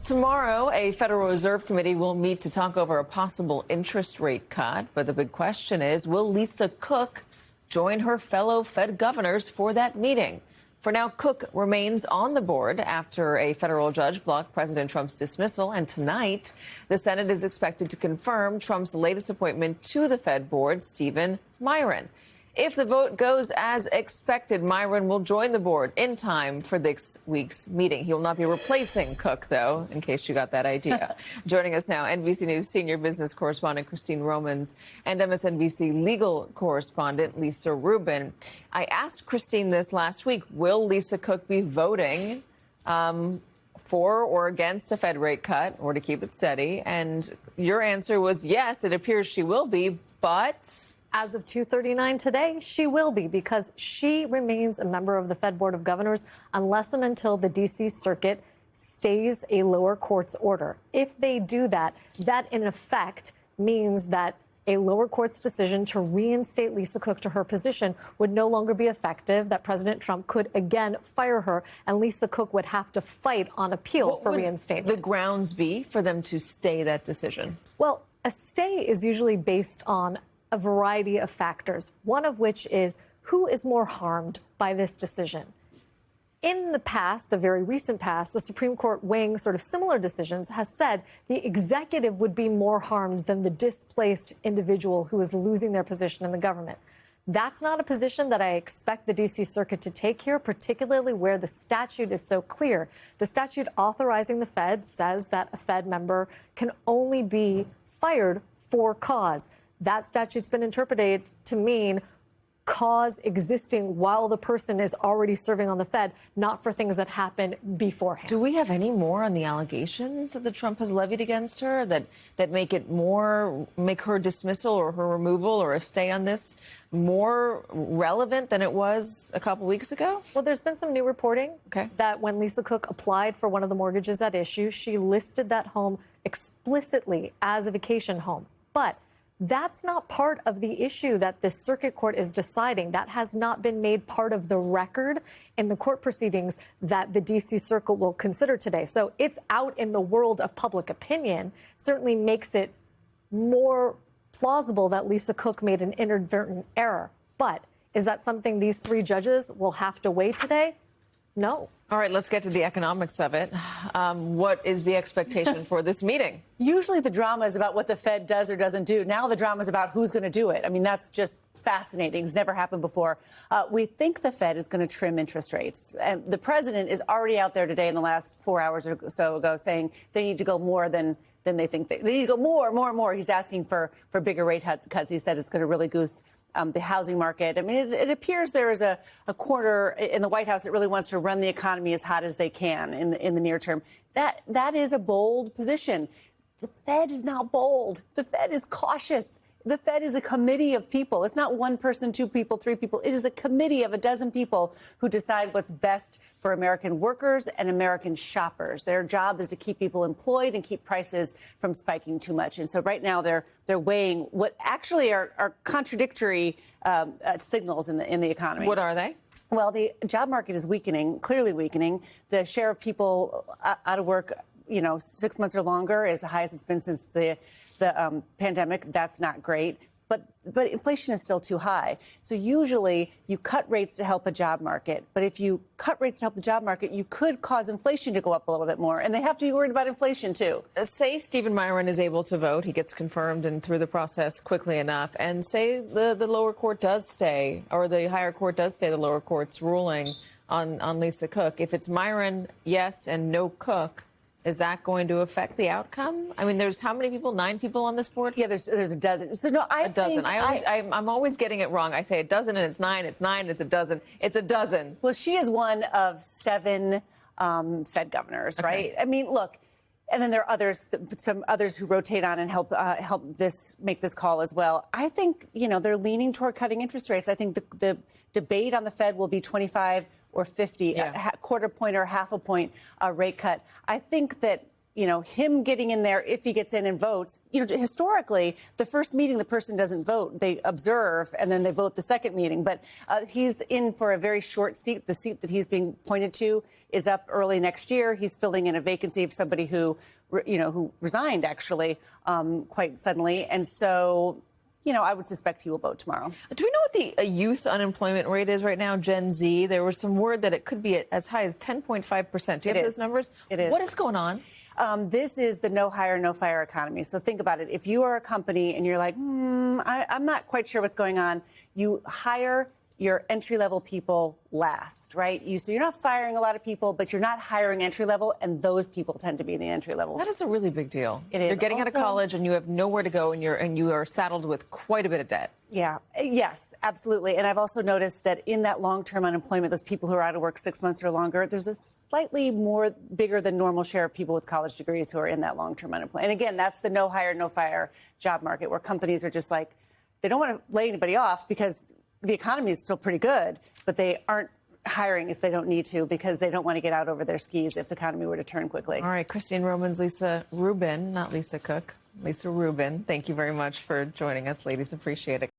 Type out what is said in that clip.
Tomorrow, a Federal Reserve Committee will meet to talk over a possible interest rate cut. But the big question is, will Lisa Cook join her fellow Fed governors for that meeting? For now, Cook remains on the board after a federal judge blocked President Trump's dismissal. And tonight, the Senate is expected to confirm Trump's latest appointment to the Fed board, Stephen Miron. If the vote goes as expected, Miron will join the board in time for this week's meeting. He will not be replacing Cook, though, in case you got that idea. Joining us now, NBC News senior business correspondent Christine Romans and MSNBC legal correspondent Lisa Rubin. I asked Christine this last week. Will Lisa Cook be voting for or against a Fed rate cut or to keep it steady? And your answer was yes, it appears she will be, but... As of 2:39 today, she will be, because she remains a member of the Fed Board of Governors unless and until the D.C. Circuit stays a lower court's order. If they do that, that in effect means that a lower court's decision to reinstate Lisa Cook to her position would no longer be effective, that President Trump could again fire her, and Lisa Cook would have to fight on appeal for reinstatement. What would the grounds be for them to stay that decision? Well, a stay is usually based on a variety of factors, one of which is who is more harmed by this decision. In the past, the very recent past, the Supreme Court, weighing sort of similar decisions, has said the executive would be more harmed than the displaced individual who is losing their position in the government. That's not a position that I expect the D.C. Circuit to take here, particularly where the statute is so clear. The statute authorizing the Fed says that a Fed member can only be fired for cause. That statute's been interpreted to mean cause existing while the person is already serving on the Fed, not for things that happen beforehand. Do we have any more on the allegations that Trump has levied against her that make her dismissal or her removal or a stay on this more relevant than it was a couple weeks ago? Well, there's been some new reporting that when Lisa Cook applied for one of the mortgages at issue, she listed that home explicitly as a vacation home. But that's not part of the issue that the circuit court is deciding. That has not been made part of the record in the court proceedings that the D.C. Circuit will consider today. So it's out in the world of public opinion, certainly makes it more plausible that Lisa Cook made an inadvertent error. But is that something these three judges will have to weigh today? No. All right, let's get to the economics of it. What is the expectation for this meeting? Usually the drama is about what the Fed does or doesn't do. Now the drama is about who's going to do it. I mean, that's just fascinating. It's never happened before. We think the Fed is going to trim interest rates. And the president is already out there today in the last 4 hours or so ago saying they need to go more than they think. They need to go more. He's asking for bigger rate cuts. He said it's going to really goose the housing market. I mean, it appears there is a corner in the White House that really wants to run the economy as hot as they can in the near term. That is a bold position. The Fed is not bold. The Fed is cautious. The Fed is a committee of people. It's not one person, two people, three people. It is a committee of a dozen people who decide what's best for American workers and American shoppers. Their job is to keep people employed and keep prices from spiking too much. And so right now they're weighing what actually are contradictory signals in the economy. What are they? Well, the job market is weakening, clearly weakening. The share of people out of work, 6 months or longer is the highest it's been since the pandemic. That's not great. But inflation is still too high. So usually you cut rates to help a job market. But if you cut rates to help the job market, you could cause inflation to go up a little bit more. And they have to be worried about inflation, too. Say Stephen Miron is able to vote. He gets confirmed and through the process quickly enough. And say the lower court does stay, or the higher court does stay the lower court's ruling on Lisa Cook. If it's Miron, yes, and no Cook, is that going to affect the outcome? I mean, there's how many people? 9 people on this board? Yeah, there's a dozen. So no, a dozen. I'm always getting it wrong. I say a dozen and it's 9. It's 9. It's a dozen. It's a dozen. Well, she is one of 7 Fed governors, right? I mean, look. And then there are others, some others who rotate on and help make this call as well. I think, they're leaning toward cutting interest rates. I think the debate on the Fed will be 25 or 50, a quarter point or half a point rate cut. I think that him getting in there, if he gets in and votes, historically, the first meeting, the person doesn't vote. They observe, and then they vote the second meeting. But he's in for a very short seat. The seat that he's being pointed to is up early next year. He's filling in a vacancy of somebody who resigned, actually, quite suddenly. And so, I would suspect he will vote tomorrow. Do we know what the youth unemployment rate is right now, Gen Z? There was some word that it could be as high as 10.5%. Do you have those numbers? It is. What is going on? This is the no hire, no fire economy. So think about it. If you are a company and you're like, I'm not quite sure what's going on, you hire your entry-level people last, right? So you're not firing a lot of people, but you're not hiring entry-level, and those people tend to be the entry-level. That is a really big deal. It is. You're getting out of college and you have nowhere to go, and you are saddled with quite a bit of debt. Yeah. Yes, absolutely. And I've also noticed that in that long-term unemployment, those people who are out of work 6 months or longer, there's a slightly bigger than normal share of people with college degrees who are in that long-term unemployment. And again, that's the no hire, no fire job market, where companies are just like, they don't want to lay anybody off because the economy is still pretty good, but they aren't hiring if they don't need to because they don't want to get out over their skis if the economy were to turn quickly. All right, Christine Romans, Lisa Rubin, not Lisa Cook, Lisa Rubin, thank you very much for joining us, ladies. Appreciate it.